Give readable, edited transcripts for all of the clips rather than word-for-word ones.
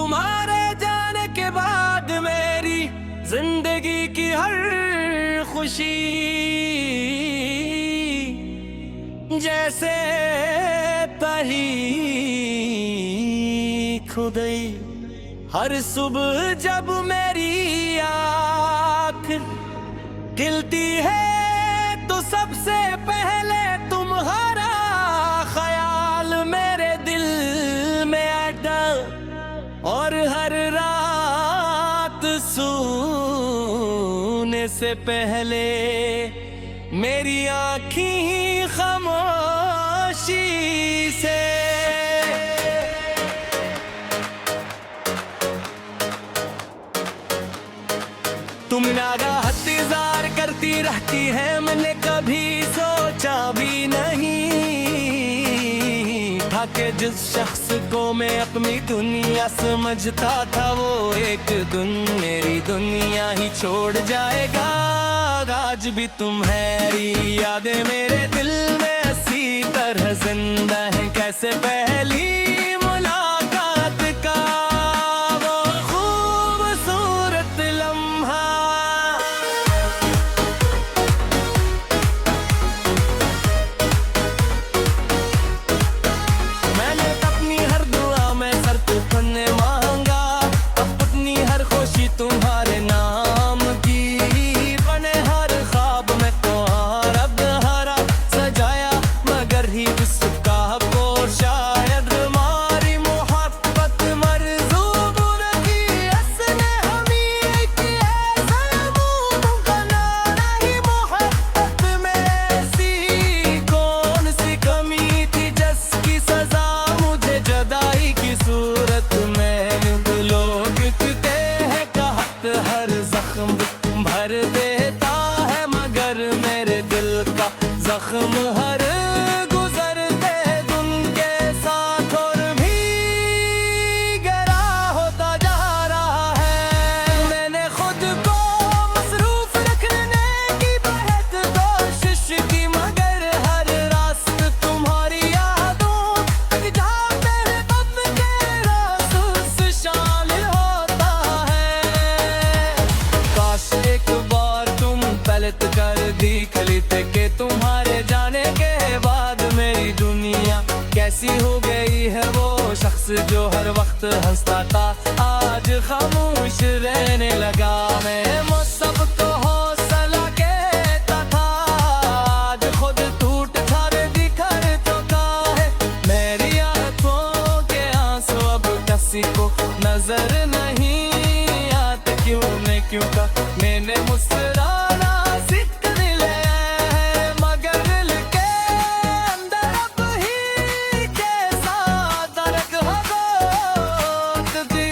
तुम्हारे जाने के बाद मेरी जिंदगी की हर खुशी जैसे पली खो गई। हर सुबह जब मेरी आँख खिलती है तो सबसे पहले तुम्हारा ख्याल मेरे दिल में आता, और हर रात सोने से पहले मेरी आँखें खामोशी से तुम नागा इंतजार करती रहती है, मैंने कभी सोचा भी नहीं था कि जिस शख्स को मैं अपनी दुनिया समझता था वो एक दिन मेरी दुनिया ही छोड़ जाएगा। आज भी तुम्हारी यादें मेरे दिल में इसी तरह जिंदा है, कैसे पहली मुलाकात का वो खूबसूरत लम्हा। मैंने अपनी हर दुआ में सर तुमने मांगा, अपनी हर खुशी तुम्हारे नाम की, बने हर ख्वाब में तुम्हारा हरा सजाया, मगर ही उसका को शायद हमारी मोहब्बत मरज़ूब रखी। असने हमें किया ज़ल्मों का नहीं, मोहब्बत में ऐसी कौन सी कमी थी जिसकी सजा मुझे जुदाई की सूरत में। लोग कहते हैं कहत हर जख्म भर देता है, मगर मेरे दिल का जख्म हर गुजरते दिन के साथ और भी गहरा होता जा रहा है। मैंने खुद को मसरूफ रखने की बहुत कोशिश की, मगर हर रास्त तुम्हारी यादों तक जा मेरे दम के रास्तों शामिल होता है। काश एक बार तुम पलट कर देख लेते कि तुम्हारे जाने के बाद मेरी दुनिया कैसी हो गई है। वो शख्स जो हर वक्त हंसता था आज खामोश रहने लगा। मैं वो सबको हौसला कहता था, आज खुद टूट कर बिखर चुका है। मेरी आंखों के आंसू अब किसी को नजर नहीं आते, क्यों का मैंने मुस्कुराना सीख लिया है, मगर दिल के अंदर अब ही कैसा दर्द होता दी।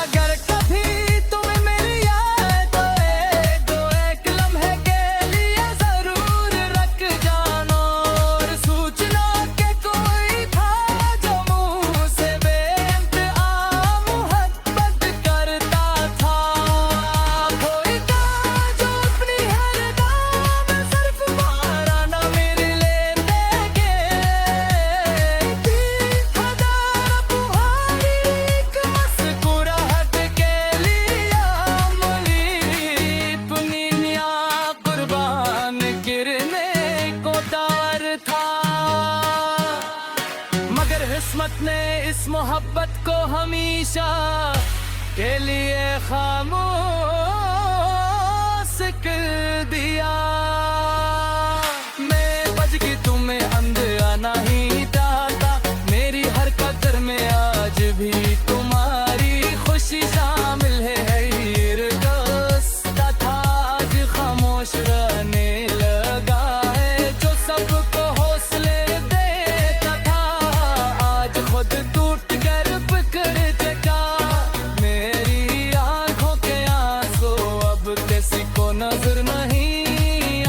अगर कभी तुम्हें मेरी याद आए तो एक लम्हे के लिए जरूर रख जाना, और सूचना के कोई था जो मुँह से बेइंतहा मोहब्बत करता था। कोई था जो अपनी हर दाम सिर्फ माराना मेरे लेने के हजार तुम्हारी एक मुस्कुराहट के लिए मुली पुनिया कुर्बान गिरने को तैयार था। मगर किस्मत ने इस मोहब्बत को हमेशा के लिए खामोश कर दिया। मैं बच गई तुम्हें अंधेरा नहीं चाहता, मेरी हर कदर में आज भी तुम्हारी खुशी शामिल है। हीर दोस्ता था आज खामोश रहने लगा है, जो सबको हौसले देता था आज खुद टूट कर बिखर चुका। मेरी आंखों के आंसू अब किसी को नजर नहीं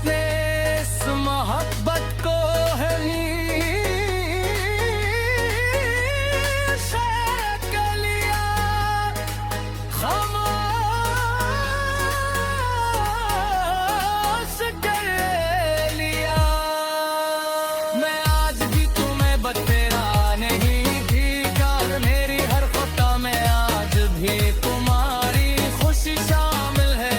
थे इस मोहब्बत को है कर लिया खामोश कर लिया। मैं आज भी तुम्हें बतेरा नहीं भीगा, मेरी हर खता में आज भी तुम्हारी खुशी शामिल है।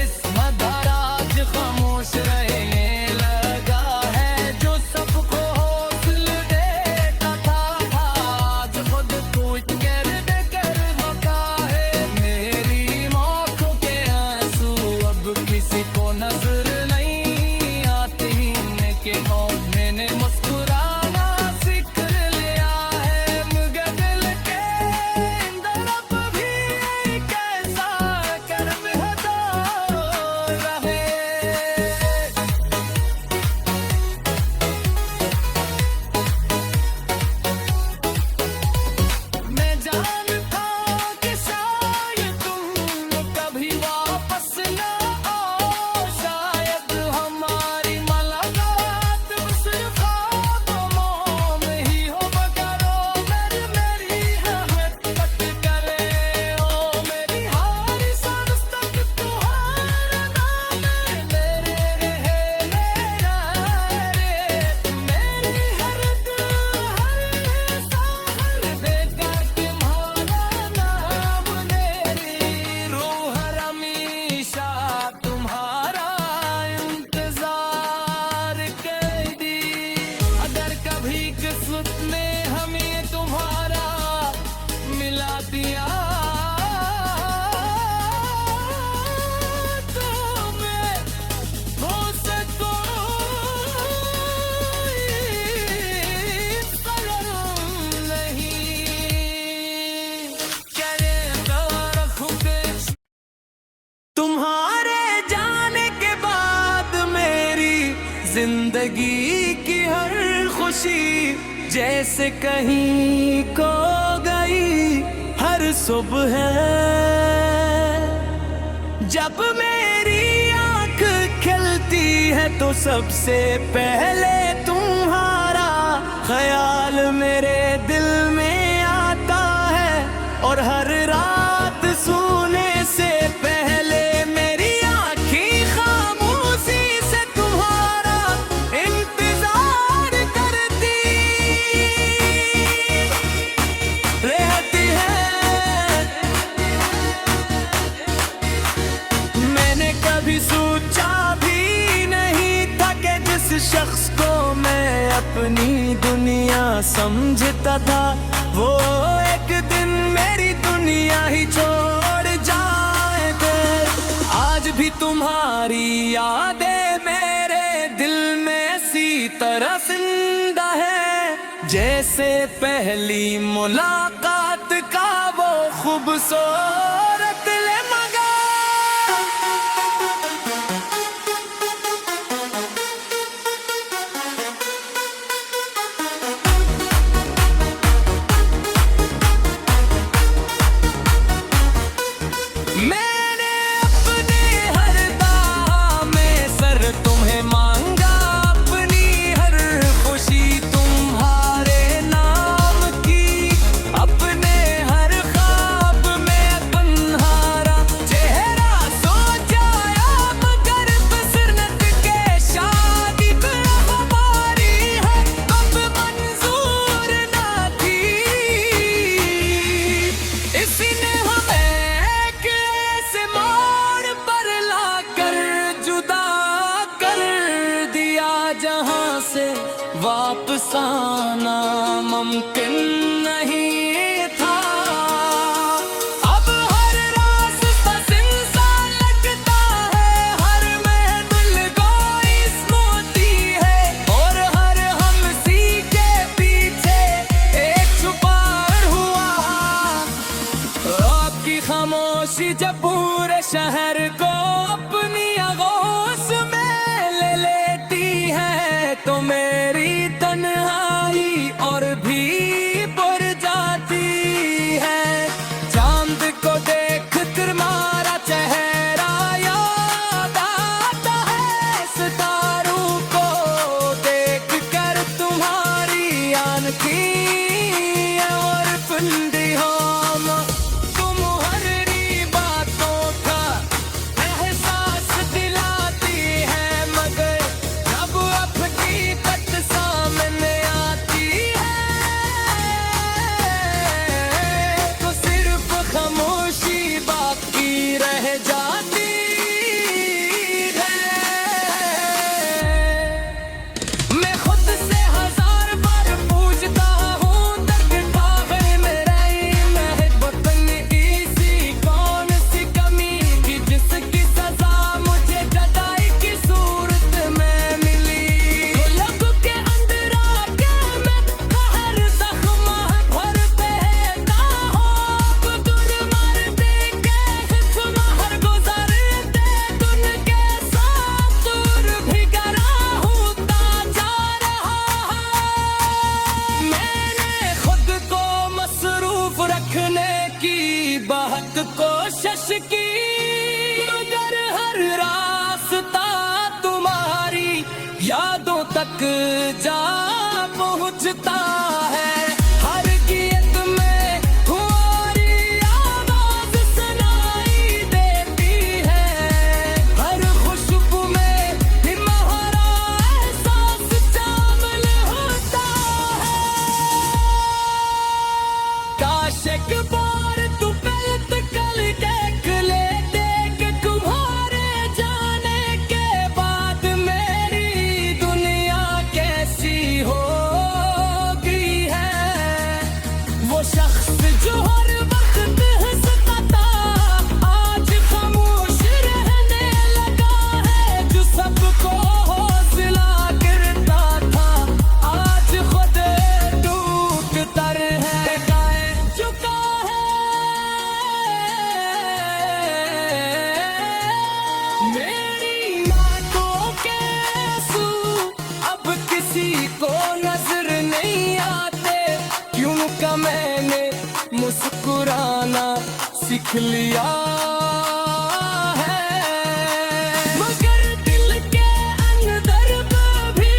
इस मदराज खामोश रहने लगा है जो सबको हौसला देता था, आज खुद टूट कर बेकर बका है। मेरी आँखों के आंसू अब किसी को नजर नहीं आती, के मैंने मुस्कुराना सीख लिया है। मगर दिल के अंदर अब भी कैसा कर्म है तो रहे। मैं जानता कि शायद तुम कभी वापस ना आओ, शायद हमारी मुलाकात सिर्फ ख्वाबों में ही हो, मगर ओ मेरी मोहब्बत करे ओ मेरी हर सांस तक तुम्हारा नाम है। मेरे रहे मेरा रे, मेरी हर दिल हर सांस बेकार तुम्हारा नाम। मेरी रूह हमेशा तुम्हारा इंतजार करेगी। अगर कभी किस्मत ने हमें तुम्हारा मिला दिया तो मैं मुझसे कोई कदर नहीं करेगा खुद। तुम्हारे जाने के बाद मेरी जिंदगी की हर खुशी जैसे कहीं खो गई। हर सुबह जब मेरी आंख खिलती है तो सबसे पहले तुम्हारा ख्याल मेरे दिल में आता है। और हर रात सोने से पहले मेरी आँखें खामोशी से तुम्हारा इंतजार करती रहती है। मैंने कभी सोचा भी नहीं था कि जिस शख्स को मैं अपनी दुनिया समझता था वो एक दिन मेरी दुनिया ही छोड़ जाएगा। आज भी तुम्हारी यादें मेरे दिल में इसी तरह जिंदा है जैसे पहली मुलाकात का वो खूबसूरत लम्हा। मैंने अपने हर दाह में सर तुम्हें मांगा, अपनी हर खुशी तुम्हारे नाम की। अपने हर ख्वाब में तुम्हारा चेहरा सोचाया, मगर बसरत के शादी हमारी है कब मंजूर ना थी। इसी ने हमें कैसे मोड़ पर लाकर जुदा कर दिया, जहां से वापस आना मुमकिन नहीं था। अब हर रास्ता सुनसान लगता है, हर महफिल कोई मोती है, और हर हमसी के पीछे एक छुपा हुआ। आपकी खामोशी जब पूरे शहर को अपनी आगोश में ले लेती है तो मेरी तन्हाई और भी बढ़ जाती है। चांद को देख कर मारा चेहरा याद आता जाती है। मैं खुद से हजार बार पूछता हूँ तक है मेरा वतन इसी कौन सी कमी की जिसकी सजा मुझे जदाई की सूरत में मिली। लब के अंदर आके मैं हर जख्म भर देता हूँ दूर मार दे के हिस्म हर गुजरते दुन के साथ दूर भी करा होता जा रहा है। मैंने खुद को मसरूफ रखने की बहुत कोशिश की मगर हर रास्ता तुम्हारी यादों तक जा पहुंचता है। हर गीत में तुम्हारी आवाज सुनाई देती है। हर खुशबू में तुम्हारा एहसास शामिल होता है। काश एक बार तू पलट कर देख ले देख तुम्हारे जाने के बाद मेरी दुनिया कैसी हो गई है। वो शख्स जो हर वक्त हंसता था आज खामोश रहने लगा है। जो सबको हौसला गिरता था आज खुद टूटता है। चुका है मेरी आंखों के आंसू अब किसी को नजर नहीं आते। क्यों का मैंने मुस्कुराना सीख लिया है। मगर दिल के अंदर भी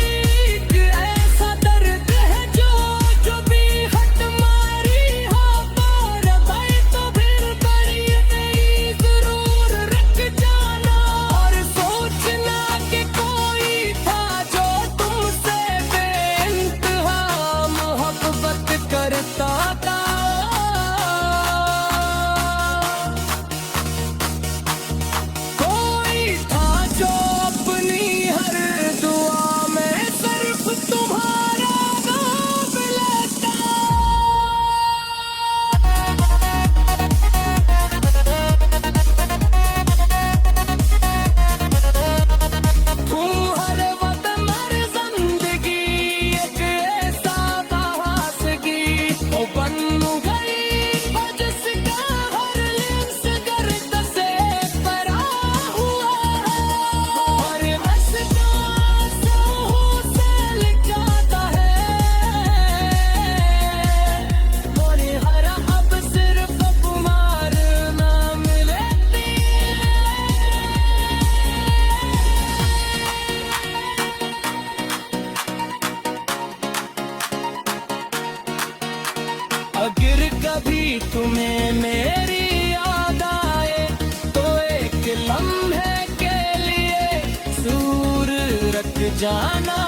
एक ऐसा दर्द है जो भी हट मारी हो पर भाई तो फिर बड़ी नहीं जरूर रख जाना। और सोचना कि कोई था जो तुमसे बेइंतहा मोहब्बत करता था। कोई था जो अपनी हर दुआ में सिर्फ तुम्हारा नाम लेता। तू हर वक्त हर जिंदगी एक ऐसा खासगी ओ बन गई जिसका हर लिम्स गर्द से भरा हुआ है। और बस आंसू से लिखाता है और हर अब सिर्फ तुम्हारे नाम लेती अगर कभी तुम्हें मेरी याद आए तो एक लम्हे के लिए दूर रख जाना।